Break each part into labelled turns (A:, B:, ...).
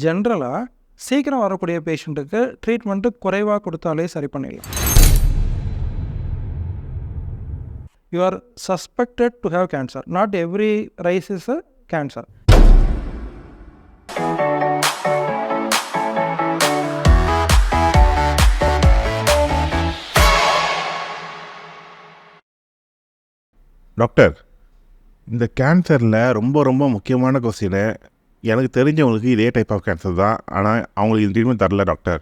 A: ஜென்ரலாக சீக்கிரம் வரக்கூடிய பேஷண்ட்டுக்கு ட்ரீட்மெண்ட்டு குறைவாக கொடுத்தாலே சரி பண்ணிடலாம். You are suspected to have cancer. Not every rice is a cancer.
B: Doctor, இந்த கேன்சரில் ரொம்ப ரொம்ப முக்கியமான கொஸ்டின், எனக்கு தெரிஞ்சவங்களுக்கு இதே டைப் ஆஃப் கேன்சர் தான், ஆனால் அவங்களுக்கு இந்த ட்ரீட்மெண்ட் தரல டாக்டர்,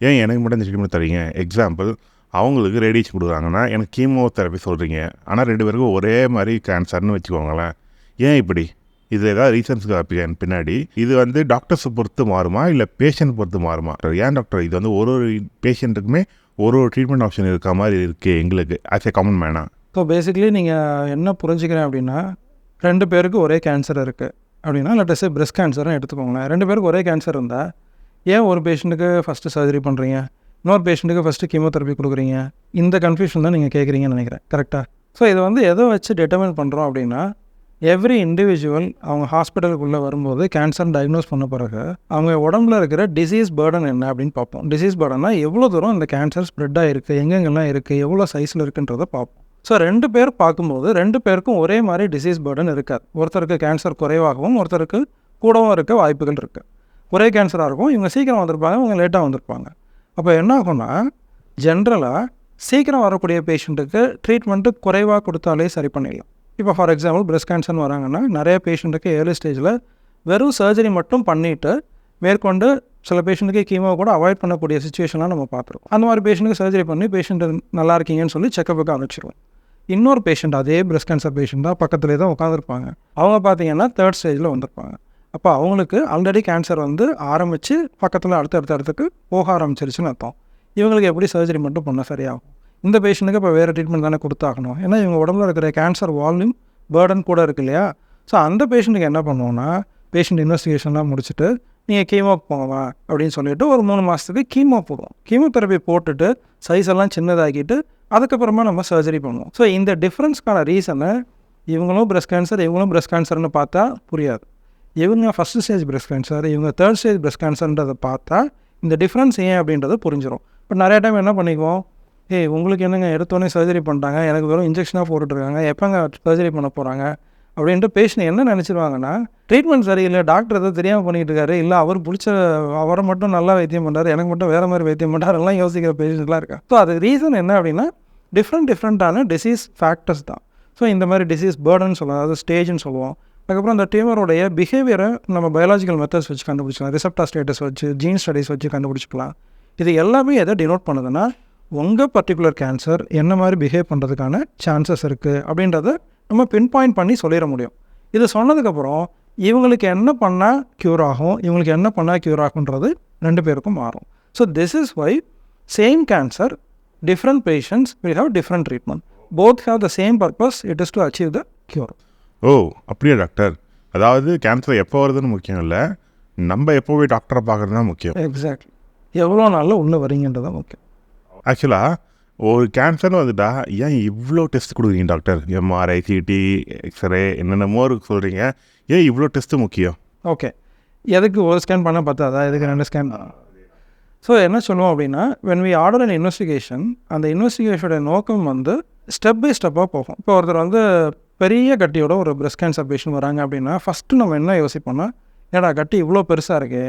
B: ஏன் எனக்கு மட்டும் இந்த ட்ரீட்மெண்ட் தரீங்க? எக்ஸாம்பிள், அவங்களுக்கு ரேடியேஷன் கொடுக்குறாங்கன்னா எனக்கு கீமோ தெரப்பி சொல்கிறீங்க, ஆனால் 2 பேருக்கும் ஒரே மாதிரி கேன்சர்னு வச்சுக்கோங்களேன். ஏன் இப்படி? இது ஏதாவது ரீசன்ஸுக்கு பின்னாடி இது டாக்டர்ஸை பொறுத்து மாறுமா இல்லை பேஷண்ட் பொறுத்து மாறுமா? ஏன் டாக்டர் இது ஒரு பேஷண்ட்டுக்குமே ஒரு ட்ரீட்மெண்ட் ஆப்ஷன் இருக்க மாதிரி இருக்குது எங்களுக்கு as a common Mena?
A: So basically நீங்கள் என்ன புரிஞ்சுக்கிறேன் அப்படின்னா, 2 பேருக்கு ஒரே கேன்சர் இருக்குது அப்படின்னா, லெட்டஸ் சே பிரெஸ்ட் கேன்சர்னு எடுத்துக்கோங்களேன். 2 பேருக்கு ஒரே கேன்சர் இருந்தால் ஏன் ஒரு பேஷண்ட்டுக்கு ஃபஸ்ட்டு சர்ஜரி பண்ணுறீங்க, இன்னொரு பேஷண்ட்டுக்கு ஃபஸ்ட்டு கீமோதெரப்பி கொடுக்குறீங்க? இந்த கன்ஃபியூஷன் தான் நீங்கள் கேட்குறீங்கன்னு நினைக்கிறேன். கரெக்டாக? ஸோ இது எதை வச்சு டிட்டர்மின் பண்ணுறோம் அப்படின்னா, எவ்ரி இண்டிவிஜுவல் அவங்க ஹாஸ்பிட்டலுக்குள்ளே வரும்போது கேன்சர் டயக்னோஸ் பண்ண பிறகு அவங்க உடம்புல இருக்கிற டிசீஸ் பர்டன் என்ன அப்படின்னு பார்ப்போம். டிசீஸ் பர்டன்னா எவ்வளோ தூரம் இந்த கேன்சர் ஸ்ப்ரெட் ஆகிருக்கு, எங்கெங்கெல்லாம் இருக்குது, எவ்வளோ சைஸில் இருக்குன்றதை பார்ப்போம். ஸோ 2 பேர் பார்க்கும்போது 2 பேருக்கும் ஒரே மாதிரி டிசீஸ் பர்டன் இருக்காது. ஒருத்தருக்கு கேன்சர் குறைவாகவும் ஒருத்தருக்கு கூடவும் இருக்க வாய்ப்புகள் இருக்குது. ஒரே கேன்சராக இருக்கும், இவங்க சீக்கிரம் வந்திருப்பாங்க, இவங்க லேட்டாக வந்திருப்பாங்க. அப்போ என்ன ஆகும்னா, ஜென்ரலாக சீக்கிரம் வரக்கூடிய பேஷண்ட்டுக்கு ட்ரீட்மெண்ட்டு குறைவாக கொடுத்தாலே சரி பண்ணிடலாம். இப்போ ஃபார் எக்ஸாம்பிள் பிரெஸ்ட் கேன்சர்னு வராங்கன்னா, நிறைய பேஷண்ட்டுக்கு ஏர்லி ஸ்டேஜில் வெறும் சர்ஜரி மட்டும் பண்ணிவிட்டு மேற்கொண்டு சில பேஷண்ட்டுக்கு கீமோ கூட அவாய்ட் பண்ணக்கூடிய சுச்சுவேஷன்லாம் நம்ம பார்த்துருக்கோம். அந்த மாதிரி பேஷண்ட்டுக்கு சர்ஜரி பண்ணி பேஷண்ட்டு நல்லா இருக்கீங்கன்னு சொல்லி செக்கப்புக்கு அனுப்பிச்சிடுவோம். இன்னொரு பேஷண்ட், அதே பிரெஸ்ட் கேன்சர் பேஷண்ட் தான், பக்கத்துலேயே தான் உட்காந்துருப்பாங்க. அவங்க பார்த்தீங்கன்னா 3rd ஸ்டேஜில் வந்திருப்பாங்க. அப்போ அவங்களுக்கு ஆல்ரெடி கேன்சர் ஆரம்பித்து பக்கத்தில் அடுத்தடுத்துக்கு போக ஆரம்பிச்சிருச்சுன்னு அர்த்தம். இவங்களுக்கு எப்படி சர்ஜரி மட்டும் பண்ணால் சரியாகும்? இந்த பேஷண்ட்டுக்கு இப்போ வேறு ட்ரீட்மெண்ட் தானே கொடுத்தாகணும். ஏன்னா இவங்க உடம்புல இருக்கிற கேன்சர் வால்யூம் பேர்டன் கூட இருக்கு இல்லையா? ஸோ அந்த பேஷண்ட்டுக்கு என்ன பண்ணுவோன்னா, பேஷண்ட் இன்வெஸ்டிகேஷன்லாம் முடிச்சுட்டு நீங்கள் கீமோக்கு போங்கவா அப்படின்னு சொல்லிவிட்டு ஒரு 3 மாதத்துக்கு கீமோ போடுவோம். கீமோதெரப்பி போட்டுட்டு சைஸ் எல்லாம் சின்னதாக்கிட்டு அதுக்கப்புறமா நம்ம சர்ஜரி பண்ணுவோம். ஸோ இந்த டிஃப்ரென்ஸ்க்கான ரீசனை இவங்களும் பிரெஸ்ட் கேன்சர் இவங்களும் பிரெஸ்ட் கேன்சர்னு பார்த்தா புரியாது. இவங்க ஃபஸ்ட்டு ஸ்டேஜ் பிரெஸ்ட் கேன்சர், இவங்க 3rd ஸ்டேஜ் பிரெஸ்ட் கேன்சர்ன்றதை பார்த்தா இந்த டிஃப்ரென்ஸ் ஏன் அப்படின்றது புரிஞ்சிடும். இப்போ நிறைய டைம் என்ன பண்ணிக்குவோம், உங்களுக்கு என்னங்க எடுத்தோடனே சர்ஜரி பண்ணிட்டாங்க, எனக்கு வெறும் இன்ஜெக்ஷனாக போட்டுட்ருக்காங்க, எப்போங்க சர்ஜரி பண்ண போகிறாங்க அப்படின்ட்டு பேஷண்ட் என்ன நினச்சிருவாங்கன்னா, ட்ரீட்மெண்ட் சரியில்லை, டாக்டர் எதாவது தெரியாமல் பண்ணிகிட்டு இருக்காரு, இல்லை அவரை மட்டும் நல்லா வைத்தியம் பண்ணுறாரு, எனக்கு மட்டும் வேறு மாதிரி வைத்தியம் பண்ணுறாருலாம் யோசிக்கிற பேஷண்ட்லாம் இருக்கா. ஸோ அது ரீசன் என்ன அப்படின்னா, டிஃப்ரெண்ட்டான டிசீஸ் ஃபேக்டர்ஸ் தான். ஸோ இந்த மாதிரி டிசீஸ் பேர்டன் சொல்லலாம், அதாவது ஸ்டேஜ்னு சொல்லுவோம். அதுக்கப்புறம் அந்த டியூமருடைய பிஹேவியரை நம்ம பயாலஜிக்கல் மெத்தட்ஸ் வச்சு கண்டுபிடிச்சிக்கலாம், ரிசப்டார் ஸ்டேட்டஸ் வச்சு, ஜீன் ஸ்டடீஸ் வச்சு கண்டுபிடிச்சிக்கலாம். இது எல்லாமே எதை டினோட் பண்ணுதுன்னா, உங்கள் பர்டிகுலர் கேன்சர் என்ன மாதிரி பிஹேவ் பண்ணுறதுக்கான சான்சஸ் இருக்குது அப்படின்றத நம்ம பின் பாயிண்ட் பண்ணி சொல்லிட முடியும். இது சொன்னதுக்கப்புறம் இவங்களுக்கு என்ன பண்ணால் க்யூர் ஆகும், இவங்களுக்கு என்ன பண்ணால் க்யூர் ஆகுன்றது 2 பேருக்கும் மாறும். So this is why same cancer, different patients will have different treatment. Both have the same purpose, it is to achieve the cure.
B: ஓ, அப்படியே டாக்டர். அதாவது கேன்சர் எப்போ வருதுன்னு முக்கியம் இல்லை, நம்ம எப்போ போய் டாக்டரை பார்க்குறது தான் முக்கியம்.
A: எக்ஸாக்ட்லி. எவ்வளோ நாளில் உள்ளே வரீங்கன்றது தான் முக்கியம்.
B: ஆக்சுவலாக ஒரு கேன்சர்னு வந்துட்டா ஏன் இவ்வளோ டெஸ்ட் கொடுக்குறீங்க டாக்டர்? எம்ஆர்ஐ, சிடி, எக்ஸ்ரே என்னென்னமோ சொல்கிறீங்க, ஏன் இவ்வளோ டெஸ்ட்டு முக்கியம்?
A: ஓகே, எதுக்கு ஒரு ஸ்கேன் பண்ண பார்த்தாதா, எதுக்கு 2 ஸ்கேன்? ஸோ என்ன சொல்லுவோம் அப்படின்னா, when we order an investigation, அந்த இன்வெஸ்டிகேஷனோட நோக்கம் ஸ்டெப் பை ஸ்டெப்பாக போகும். இப்போ ஒருத்தர் பெரிய கட்டியோட ஒரு பிரெஸ்ட் கேன்சர் பேஷண்ட் வராங்க அப்படின்னா, ஃபஸ்ட்டு நம்ம என்ன யோசிப்போம்னா, ஏடா கட்டி இவ்வளோ பெருசாக இருக்கே,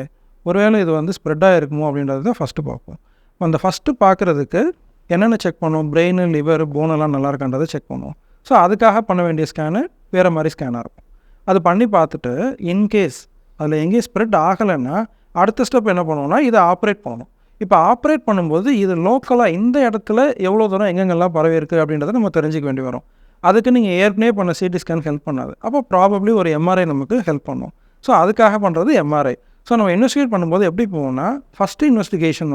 A: ஒருவேளை இது ஸ்ப்ரெட்டாக இருக்குமோ அப்படின்றது தான் ஃபஸ்ட்டு பார்ப்போம். அந்த ஃபஸ்ட்டு பார்க்குறதுக்கு என்னென்ன செக் பண்ணுவோம், பிரெயின், லிவர், போனெல்லாம் நல்லா இருக்கான்றதை செக் பண்ணுவோம். ஸோ அதுக்காக பண்ண வேண்டிய ஸ்கேனு வேறு மாதிரி ஸ்கேனாக இருக்கும். அது பண்ணி பார்த்துட்டு இன்கேஸ் அதில் எங்கேயும் ஸ்ப்ரெட் ஆகலைன்னா அடுத்த ஸ்டெப் என்ன பண்ணுவோம்னா, இதை ஆப்ரேட் பண்ணணும். இப்போ ஆப்ரேட் பண்ணும்போது இது லோக்கலாக இந்த இடத்துல எவ்வளோ தூரம் எங்கெங்கெல்லாம் பரவி இருக்குது அப்படின்றத நம்ம தெரிஞ்சிக்க வேண்டி வரும். அதுக்கு நீங்கள் ஏற்கனவே பண்ண சிடி ஸ்கேன் ஹெல்ப் பண்ணாது. அப்போ ப்ராபப்ளி ஒரு எம்ஆர்ஐ நமக்கு ஹெல்ப் பண்ணும். ஸோ அதுக்காக பண்ணுறது எம்ஆர்ஐ. ஸோ நம்ம இன்வெஸ்டிகேட் பண்ணும்போது எப்படி போவோம்னா, ஃபஸ்ட்டு இன்வெஸ்டிகேஷன்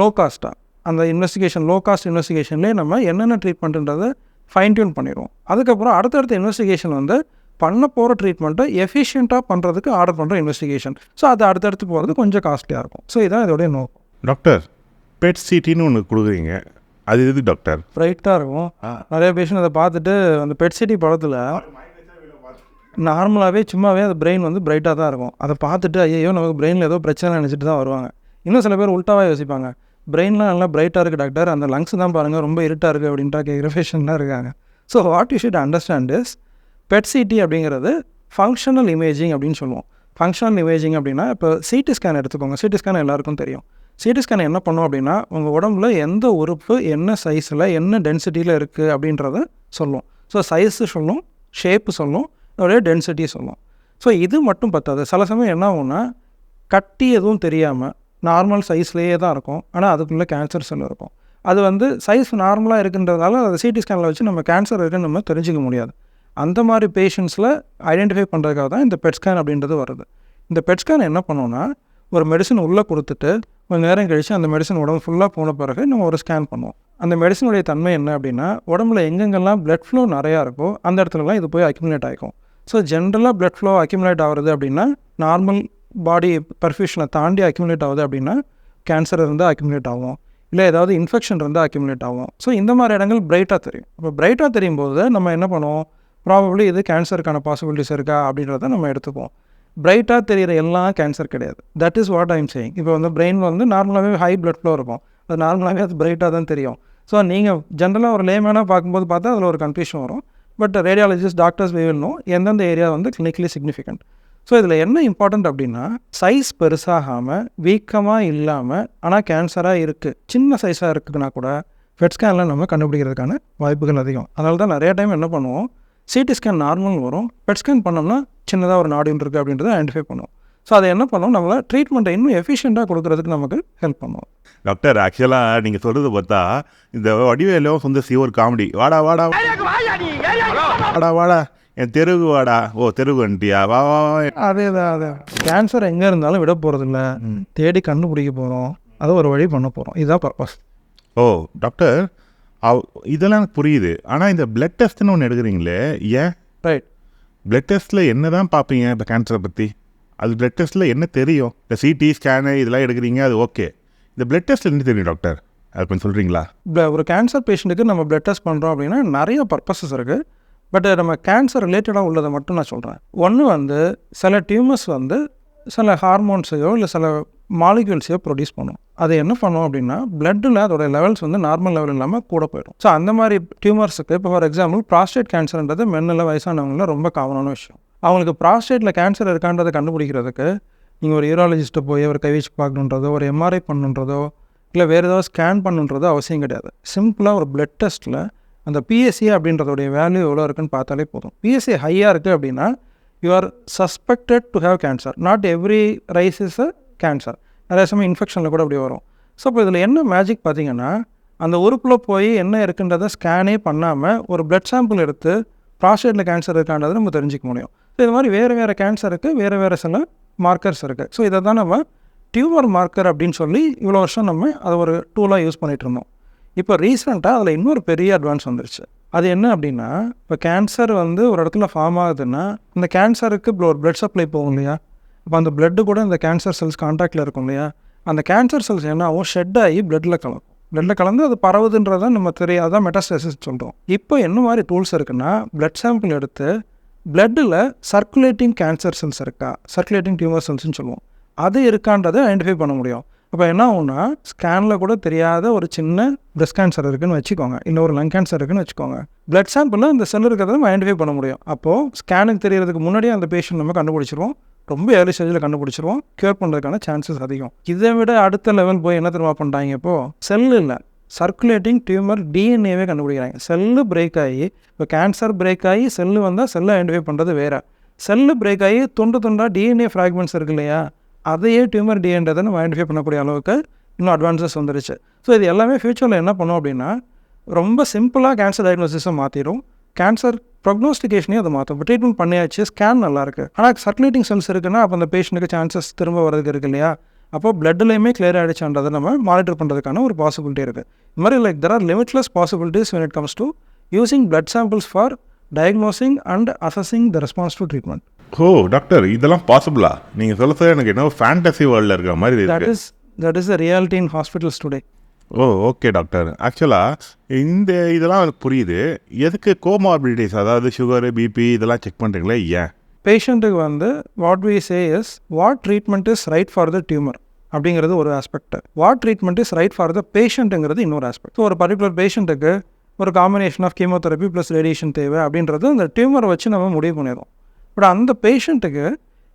A: லோ காஸ்ட்டாக, அந்த இன்வெஸ்டிகேஷன் லோ காஸ்ட் இன்வெஸ்டிகேஷன்லேயே நம்ம என்னென்ன ட்ரீட்மெண்ட்டுன்றதை ஃபைன் டியூன் பண்ணிடுவோம். அதுக்கப்புறம் அடுத்தடுத்த இன்வெஸ்டிகேஷன் பண்ண போகிற ட்ரீட்மெண்ட்டை எஃபிஷியண்ட்டாக பண்ணுறதுக்கு ஆர்டர் பண்ணுற இன்வெஸ்டிகேஷன். ஸோ அது அடுத்தடுத்து போகிறது கொஞ்சம் காஸ்ட்லியாக இருக்கும். ஸோ இதான் இதோடைய நோக்கம்.
B: டாக்டர், பெட் சிட்டின்னு ஒன்று கொடுக்குறீங்க, அது எது டாக்டர்?
A: ப்ரைட்டாக இருக்கும். நிறைய பேஷண்ட் அதை பார்த்துட்டு அந்த பெட் சிட்டி படத்தில் நார்மலாகவே சும்மாவே அது பிரெயின் வந்து பிரைட்டாக தான் இருக்கும். அதை பார்த்துட்டு ஐயோ நமக்கு பிரெயினில் ஏதோ பிரச்சனை நினச்சிட்டு தான் வருவாங்க. இன்னும் சில பேர் உல்ட்டாவாக யோசிப்பாங்க, பிரெயின்லாம் நல்லா பிரைட்டாக இருக்குது டாக்டர், அந்த லங்ஸ் தான் பாருங்கள் ரொம்ப இருட்டாக இருக்குது அப்படின்ட்டா கேட்குற பேஷண்ட்லாம் இருக்காங்க. So what you should understand is PET-CT அப்படிங்கிறது ஃபங்க்ஷனல் இமேஜிங் அப்படின்னு சொல்லுவோம். ஃபங்க்ஷனல் இமேஜிங் அப்படின்னா இப்போ சிடி ஸ்கேன் எடுத்துக்கோங்க. சிடி ஸ்கேன் எல்லாருக்கும் தெரியும். சிடி ஸ்கேன் என்ன பண்ணும் அப்படின்னா உங்கள் உடம்புல எந்த உறுப்பு என்ன சைஸில் என்ன டென்சிட்டியில் இருக்குது அப்படின்றத சொல்லும். ஸோ சைஸு சொல்லும், ஷேப்பு சொல்லும், அதோடைய டென்சிட்டி சொல்லும். ஸோ இது மட்டும் பத்தாது. சில சமயம் என்ன ஆகும்னா கட்டி எதுவும் தெரியாமல் நார்மல் சைஸ்லேயே தான் இருக்கும், ஆனால் அதுக்குள்ளே கேன்சர் செல் இருக்கும். அது வந்து சைஸ் நார்மலாக இருக்குன்றதால அதை சிடி ஸ்கேனில் வச்சு நம்ம கேன்சர் இருக்குன்னு நம்ம தெரிஞ்சிக்க முடியாது. அந்த மாதிரி பேஷண்ட்ஸில் ஐடென்டிஃபை பண்ணுறதுக்காக தான் இந்த பெட் ஸ்கேன் அப்படின்றது வருது. இந்த பெட் ஸ்கேன் என்ன பண்ணோன்னா ஒரு மெடிசன் உள்ளே கொடுத்துட்டு கொஞ்சம் நேரம் கழித்து அந்த மெடிசன் உடம்பு ஃபுல்லாக போன பிறகு நம்ம ஒரு ஸ்கேன் பண்ணுவோம். அந்த மெடிசனுடைய தன்மை என்ன அப்படின்னா உடம்புல எங்கெங்கெல்லாம் பிளட் ஃப்ளோ நிறையா இருக்கோ அந்த இடத்துலலாம் இது போய் அக்யூமுலேட் ஆகிக்கும். ஸோ ஜென்ரலாக பிளட் ஃப்ளோ அக்யூமுலேட் ஆகுறது அப்படின்னா நார்மல் பாடி பர்ஃபியூஷனை தாண்டி அக்யூமுலேட் ஆகுது அப்படின்னா கேன்சர் இருந்தால் அக்யூமுலேட் ஆகும், இல்லை ஏதாவது இன்ஃபெக்ஷன் இருந்தால் அக்யூமுலேட் ஆகும். ஸோ இந்த மாதிரி இடங்கள் பிரைட்டாக தெரியும். இப்போ பிரைட்டாக தெரியும் போது நம்ம என்ன பண்ணுவோம், ப்ராபப்ளி இது கேன்சருக்கான பாசிபிலிட்டிஸ் இருக்கா அப்படின்றத நம்ம எடுத்துப்போம். பிரைட்டாக தெரிகிற எல்லாம் கேன்சர் கிடையாது. That is what I'm saying. இப்போ வந்து பிரெயினில் வந்து நார்மலாகவே ஹை பிளட் ஃப்ளோ இருக்கும், அது நார்மலாகவே அது பிரைட்டாக தான் தெரியும். ஸோ நீங்கள் ஜென்ரலாக ஒரு லேமேனாக பார்க்கும்போது பார்த்தா அதில் ஒரு கன்ஃபியூஷன் வரும். But radiologist doctors we will know எந்தெந்த ஏரியா வந்து கிளினிக்கலி சிக்னிஃபிகண்ட். ஸோ இதில் என்ன இம்பார்ட்டண்ட் அப்படின்னா சைஸ் பெருசாகாமல் வீக்கமாக இல்லாமல் ஆனால் கேன்சராக இருக்குது சின்ன சைஸாக இருக்குதுன்னா கூட பெட் ஸ்கேனில் நம்ம கண்டுபிடிக்கிறதுக்கான வாய்ப்புகள் அதிகம். அதனால தான் நிறைய டைம் என்ன பண்ணுவோம், சிடி ஸ்கேன் நார்மல் வரும், பெட் ஸ்கேன் பண்ணோம்னா சின்னதாக ஒரு நாடியூல் இருக்குது அப்படின்றத ஐடென்டிஃபை பண்ணுவோம். ஸோ அதை என்ன பண்ணுவோம், நம்மளை ட்ரீட்மெண்ட்டை இன்னும் எஃபிஷியண்ட்டாக கொடுக்குறதுக்கு நமக்கு ஹெல்ப் பண்ணுவோம்.
B: டாக்டர் ஆக்சுவலாக நீங்கள் சொல்கிறது பார்த்தா இந்த வடிவேலும் சொந்த ஒரு காமெடி, வாடா வாடா வாடா வாடா என் தெருவு வாடா, ஓ தெருவு வந்துட்டியா, வா வா வா.
A: அதே கேன்சர் எங்கே இருந்தாலும் விட போகிறதில்ல, தேடி கண்டுபிடிக்க போகிறோம், அதை ஒரு வழி பண்ண போகிறோம். இதுதான் பர்பஸ்.
B: ஓ டாக்டர் இதெல்லாம் எனக்கு புரியுது. ஆனால் இந்த பிளட் டெஸ்ட்னு ஒன்று எடுக்கிறீங்களே, ஏன்?
A: ரைட்.
B: பிளட் டெஸ்ட்டில் என்ன தான் பார்ப்பீங்க இப்போ கேன்சரை பற்றி? அது பிளட் டெஸ்ட்டில் என்ன தெரியும்? இந்த சிடி ஸ்கேனு இதெல்லாம் எடுக்கிறீங்க, அது ஓகே. இந்த பிளட் டெஸ்ட்டில் என்ன தெரியும் டாக்டர், அது கொஞ்சம் சொல்கிறீங்களா?
A: ஒரு கேன்சர் பேஷண்ட்டுக்கு நம்ம பிளட் டெஸ்ட் பண்ணுறோம் அப்படின்னா நிறைய பர்பஸஸ் இருக்குது. பட் நம்ம கேன்சர் ரிலேட்டடாக உள்ளதை மட்டும் நான் சொல்கிறேன். ஒன்று வந்து சில டியூமர்ஸ் வந்து சில ஹார்மோன்ஸையோ இல்லை சில மாலிக்யூல்ஸையோ ப்ரொடியூஸ் பண்ணும். அது என்ன பண்ணும் அப்படின்னா பிளட்டில் அதோட லெவல்ஸ் வந்து நார்மல் லெவல் இல்லாமல் கூட போயிடும். ஸோ அந்த மாதிரி டியூமர்ஸுக்கு இப்போ ஃபார் எக்ஸாம்பிள் ப்ராஸ்டேட் கேன்சர்ன்றது மென்னில் வயசானவங்களில் ரொம்ப காமனான விஷயம். அவங்களுக்கு ப்ராஸ்டேட்டில் கேன்சர் இருக்கான்றதை கண்டுபிடிக்கிறதுக்கு நீங்கள் ஒரு யூராலஜிஸ்ட்டை போய் ஒரு கை வச்சு பார்க்கணுன்றதோ ஒரு எம்ஆர்ஐ பண்ணுன்றதோ இல்லை வேறு ஏதாவது ஸ்கேன் பண்ணுன்றதோ அவசியம் கிடையாது. சிம்பிளாக ஒரு பிளட் டெஸ்ட்டில் அந்த பிஎஸ்சி அப்படின்றதோடைய வேல்யூ எவ்வளோ இருக்குன்னு பார்த்தாலே போதும். பிஎஸ்சி ஹையாக இருக்குது அப்படின்னா you are suspected to have cancer. Not every rice is a cancer. நிறைய சமயம் இன்ஃபெக்ஷனில் கூட அப்படி வரும். ஸோ இப்போ இதில் என்ன மேஜிக் பார்த்தீங்கன்னா அந்த உறுப்பில் போய் என்ன இருக்குன்றதை ஸ்கேனே பண்ணாமல் ஒரு பிளட் சாம்பிள் எடுத்து ப்ராஸ்டேட்டில் கேன்சர் இருக்கான்றதை நம்ம தெரிஞ்சிக்க முடியும். ஸோ இது மாதிரி வேறு வேறு கேன்சருக்கு வேறு வேறு சில மார்க்கர்ஸ் இருக்குது. ஸோ இதை தான் நம்ம டியூமர் மார்க்கர் அப்படின்னு சொல்லி இவ்வளோ வருஷம் நம்ம அதை ஒரு டூலாக யூஸ் பண்ணிகிட்டு இருந்தோம். இப்போ ரீசெண்டாக அதில் இன்னொரு பெரிய அட்வான்ஸ் வந்துருச்சு. அது என்ன அப்படின்னா இப்போ கேன்சர் வந்து ஒரு இடத்துல ஃபார்ம் ஆகுதுன்னா இந்த கேன்சருக்கு ஒரு பிளட் சப்ளை போகும் இல்லையா, இப்போ அந்த பிளட்டு கூட இந்த கேன்சர் செல்ஸ் கான்டாக்டில் இருக்கும் இல்லையா, அந்த கேன்சர் செல்ஸ் என்ன ஆகும், ஷெட் ஆகி பிளட்டில் கலக்கும். பிளட்டில் கலந்து அது பரவுதுன்றதை நம்ம தெரியாதான் மெட்டாஸ்டாசிஸ் சொல்கிறோம். இப்போ என்ன மாதிரி டூல்ஸ் இருக்குன்னா பிளட் சாம்பிள் எடுத்து பிளட்டில் சர்க்குலேட்டிங் கேன்சர் செல்ஸ் இருக்கா, சர்க்குலேட்டிங் டியூமர் செல்ஸ்ன்னு சொல்லுவோம், அது இருக்கான்றதை ஐடென்டிஃபை பண்ண முடியும். அப்போ என்ன ஆகும்னா ஸ்கேனில் கூட தெரியாத ஒரு சின்ன பிரெஸ்ட் கேன்சர் இருக்குதுன்னு வச்சுக்கோங்க, இல்லை ஒரு லங் கேன்சர் இருக்குன்னு வச்சுக்கோங்க, பிளட் சாம்பிளில் அந்த செல் இருக்கிறத நம்ம ஐடென்டிஃபை பண்ண முடியும். அப்போது ஸ்கேனுக்கு தெரியறதுக்கு முன்னாடியே அந்த பேஷண்ட் நம்ம கண்டுபிடிச்சிருவோம், ரொம்ப ஏர்லி ஸ்டேஜில் கண்டுபிடிச்சிருவோம், க்யூர் பண்ணுறதுக்கான சான்சஸ் அதிகம். இதை விட அடுத்த லெவல் போய் என்ன தெரியுமா பண்ணுறாங்க, இப்போது செல்லு இல்லை சர்க்குலேட்டிங் டியூமர் டிஎன்ஏவே கண்டுபிடிக்கிறாங்க. செல்லு பிரேக் ஆகி இப்போ கேன்சர் பிரேக் ஆகி செல்லு வந்தால் செல்லை ஐடென்டிஃபை பண்ணுறது வேறு, செல்லு பிரேக் ஆகி துண்டு துண்டாக டிஎன்ஏ ஃப்ராக்மெண்ட்ஸ் இருக்கு இல்லையா, அதையே டியூமர் டிஎன்ஏன்றதை நம்ம ஐடென்டிஃபை பண்ணக்கூடிய அளவுக்கு இன்னும் அட்வான்சஸ் வந்துருச்சு. ஸோ இது எல்லாமே ஃபியூச்சரில் என்ன பண்ணும் அப்படின்னா ரொம்ப சிம்பிளாக கேன்சர் டயக்னோசிஸை மாற்றிடும், கேன்சர் ப்ரொக்னோஸ்டிகேஷனையும் அதை மாற்றும். இப்போ ட்ரீட்மெண்ட் பண்ணியாச்சு, ஸ்கேன் நல்லாயிருக்கு, ஆனால் சர்க்குலேட்டிங் செல்ஸ் இருக்குன்னா அப்போ அந்த பேஷண்ட்டுக்கு சான்சஸ் திரும்ப வரதுக்கு இருக்கு இல்லையா, அப்போது பிளட்லையுமே கிளியர் ஆகிடுச்சுன்றதை நம்ம மானிட்டர் பண்ணுறதுக்கான ஒரு பாசிபிலிட்டி இருக்குது. இது மாதிரி like there are limitless possibilities when it comes to using blood samples for diagnosing and assessing the response to treatment.
B: Oh doctor இதெல்லாம் பாசிபிளா? நீங்கள் சொல்ல எனக்கு என்ன ஃபேண்டசி வேர்ல்டில் இருக்கிற மாதிரி
A: that is the reality in hospitals today.
B: Oh okay doctor. ஆக்சுவலாக இதெல்லாம் எனக்கு புரியுது. எதுக்கு கோமார்பிலிட்டிஸ், அதாவது சுகரு பிபி இதெல்லாம் செக் பண்ணுறீங்களே, ஏன்?
A: பேஷண்ட்டுக்கு வந்து what we say is what treatment is right for the tumour அப்படிங்கிறது ஒரு aspect, what treatment is right for the பேஷண்ட்டுங்கிறது இன்னொரு ஆஸ்பெக்ட். ஸோ ஒரு பர்டிகுலர் பேஷண்ட்டுக்கு ஒரு combination of chemotherapy plus radiation தேவை அப்படின்றது அந்த டியூமரை வச்சு நம்ம முடிவு பண்ணிடுறோம். பட் அந்த பேஷண்ட்டுக்கு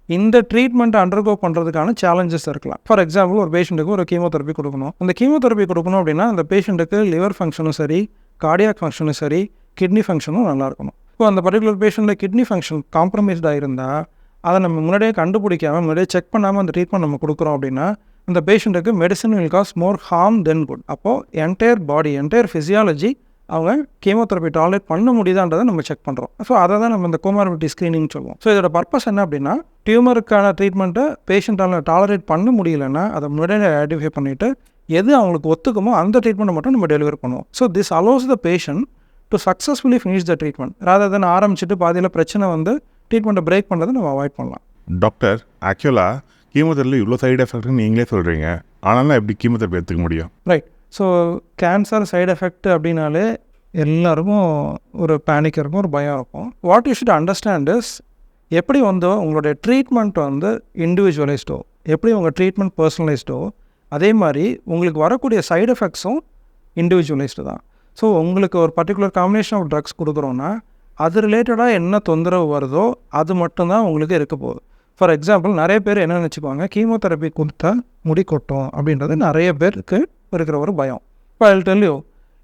A: இந்த ட்ரீட்மெண்ட்டை அண்டர்கோ பண்ணுறதுக்கான சேலஞ்சஸ் இருக்கலாம். ஃபார் எக்ஸாம்பிள் ஒரு பேஷண்ட்டுக்கு ஒரு கீமோதெரப்பி கொடுக்கணும். அந்த கீமோதெரப்பி கொடுக்கணும் அப்படின்னா அந்த பேஷண்ட்டுக்கு லிவர் ஃபங்க்ஷனும் சரி, கார்டியாக் ஃபங்க்ஷனும் சரி, கிட்னி ஃபங்க்ஷனும் நல்லா இருக்கணும். இப்போ அந்த பர்டிகுலர் பேஷண்ட்டில் கிட்னி ஃபங்க்ஷன் காம்ப்ரமைஸ்டாக இருந்தால் அதை நம்ம முன்னாடியே கண்டுபிடிக்காமல் முன்னாடியே செக் பண்ணாமல் அந்த ட்ரீட்மெண்ட் நம்ம கொடுக்குறோம் அப்படின்னா அந்த பேஷண்ட்டுக்கு medicine will cause more harm then good. அப்போது என்டையர் பாடி என்டையர் ஃபிசியாலஜி அவங்க கீமோதெரப்பி டாலரேட் பண்ண முடியுதான்றதை நம்ம செக் பண்ணுறோம். ஸோ அதை தான் நம்ம இந்த கோமார்பிலிட்டி ஸ்க்ரீனிங் சொல்லுவோம். ஸோ இதோட பர்பஸ் என்ன அப்படின்னா டியூமருக்கான ட்ரீட்மெண்ட்டை பேஷண்ட்டால் டாலரேட் பண்ண முடியலன்னா அதை முன்னாடியே ஐடென்டிஃபை பண்ணிவிட்டு எது அவங்களுக்கு ஒத்துக்குமோ அந்த ட்ரீட்மெண்ட்டை மட்டும் நம்ம டெலிவர் பண்ணுவோம். So this allows the patient to successfully finish the treatment rather than ஆரம்பிச்சுட்டு பாதியில் பிரச்சனை வந்து ட்ரீட்மெண்ட்டை பிரேக் பண்ணுறதை நம்ம அவாய்ட் பண்ணலாம்.
B: டாக்டர், ஆக்சுவலாக கீமோதெரப்பியில் இவ்வளோ சைடு எஃபெக்ட்னு நீங்களே சொல்கிறீங்க, ஆனாலும் எப்படி கீமோதெரப்பி எடுத்துக்க முடியும்?
A: Right. So cancer side effect அப்படின்னாலே எல்லாருக்கும் ஒரு பேனிக் இருக்கும், ஒரு பயம் இருக்கும். What you should understand is எப்படி வந்து உங்களுடைய ட்ரீட்மெண்ட் வந்து இண்டிவிஜுவலைஸ்டோ, எப்படி உங்கள் ட்ரீட்மெண்ட் பர்சனலைஸ்டோ, அதே மாதிரி உங்களுக்கு வரக்கூடிய சைடு எஃபெக்ட்ஸும் இண்டிவிஜுவலைஸ்டு தான். ஸோ உங்களுக்கு ஒரு பர்டிகுலர் காம்பினேஷன் ஆஃப் ட்ரக்ஸ் கொடுக்குறோன்னா அது ரிலேட்டடாக என்ன தொந்தரவு வருதோ அது மட்டும்தான் உங்களுக்கு இருக்க போகுது. ஃபார் எக்ஸாம்பிள் நிறைய பேர் என்ன நினச்சிக்குவாங்க, கீமோதெரப்பி கொடுத்தா முடி கொட்டும் அப்படின்றது நிறைய பேருக்கு இருக்கிற ஒரு பயம். இப்போ ஐ வில் டெல் யூ,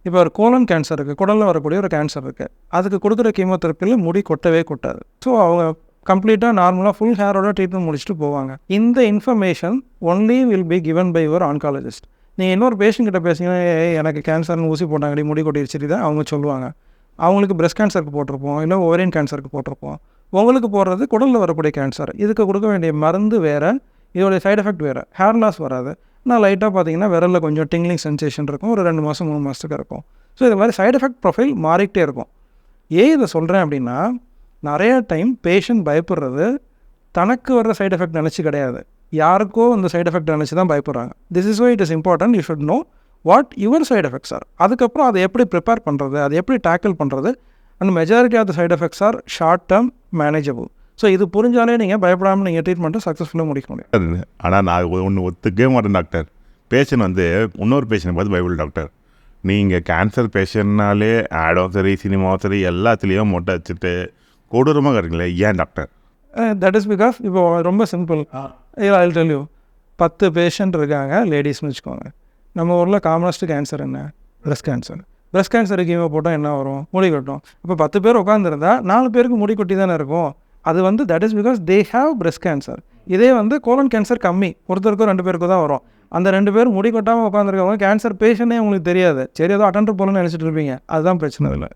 A: இப்போ ஒரு கோலன் கேன்சர் இருக்குது, குடலில் வரக்கூடிய ஒரு கேன்சர் இருக்குது, அதுக்கு கொடுக்குற கீமோதெரப்பியில் முடி கொட்டவே கொட்டாது. ஸோ அவங்க கம்ப்ளீட்டாக நார்மலாக ஃபுல் ஹேரோட ட்ரீட்மெண்ட் முடிச்சுட்டு போவாங்க. இந்த information only will be given by your oncologist. நீங்கள் இன்னொரு பேஷண்ட் கிட்ட பேசிங்கன்னா எனக்கு கேன்சர்னு ஊசி போட்டாங்கடி முடி கொட்டிடுச்சு தான் அவங்க சொல்லுவாங்க. அவங்களுக்கு பிரெஸ்ட் கேன்சருக்கு போட்டிருப்போம், இல்லை ஓவரியன் கேன்சருக்கு போட்டிருப்போம். உங்களுக்கு போடுறது குடலில் வரக்கூடிய கேன்சர். இதுக்கு கொடுக்க வேண்டிய மருந்து வேறு, இதோடைய சைடு எஃபெக்ட் வேறு. ஹேர் லாஸ் வராது. நான் லைட்டாக பார்த்தீங்கன்னா விரலில் கொஞ்சம் டிங்லிங் சென்சேஷன் இருக்கும், ஒரு 2 மாதம் 3 மாதத்துக்கு இருக்கும். ஸோ இது மாதிரி சைடு எஃபெக்ட் ப்ரொஃபைல் மாறிக்கிட்டே இருக்கும். ஏன் இதை சொல்கிறேன் அப்படின்னா நிறைய டைம் பேஷண்ட் பயப்படுறது தனக்கு வர்ற சைடு எஃபெக்ட் நினச்சி கிடையாது, யாருக்கோ அந்த சைடு எஃபெக்ட் நினச்சி தான் பயப்படுறாங்க. This is why it is important you should know what your side effects are. அதுக்கப்புறம் அதை எப்படி ப்ரிப்பேர் பண்ணுறது, அதை எப்படி டேக்கிள் பண்ணுறது. And majority of the side effects are short term manageable. So இது புரிஞ்சாலே நீங்கள் பயப்படாமல் நீங்கள் ட்ரீட்மெண்ட்டை சக்ஸஸ்ஃபுல்லாக முடிக்க முடியும்.
B: ஆனால் நான் ஒன்று ஒத்துக்கவே மாட்டேன் டாக்டர். பேஷண்ட் வந்து இன்னொரு பேஷண்ட் பார்த்து பயப்படு டாக்டர். நீங்கள் கேன்சர் பேஷண்ட்னாலே ஆடும் சரி, சினிமாவும் சரி, எல்லாத்துலேயும் மொட்டை வச்சுட்டு கொடூரமாக இருக்கீங்களே, ஏன் டாக்டர்?
A: தட் இஸ் பிகாஸ் இப்போ ரொம்ப simple. I will tell you, 10 patient இருக்காங்க லேடிஸ்னு வச்சுக்கோங்க. நம்ம ஊரில் காமனஸ்ட்டு கேன்சர் என்ன? Breast cancer. பிரெஸ்ட் கேன்சருக்கு கீமோ போட்டால் என்ன வரும்? முடி கொட்டும். இப்போ 10 பேர் உட்காந்துருந்தா 4 பேருக்கு முடி கொட்டி தானே இருக்கும். அது வந்து that is because they have breast cancer. இதே வந்து கோலன் கேன்சர் கம்மி, ஒருத்தருக்கும் 2 பேருக்கும் தான் வரும். அந்த 2 பேர் முடி கொட்டாமல் உட்காந்துருக்கவங்க கேன்சர் பேஷண்ட்டே உங்களுக்கு தெரியாது. சரி ஏதோ அட்டெண்டர் போகணும்னு நினச்சிட்டு இருப்பீங்க. அதுதான் பிரச்சனை இல்லை.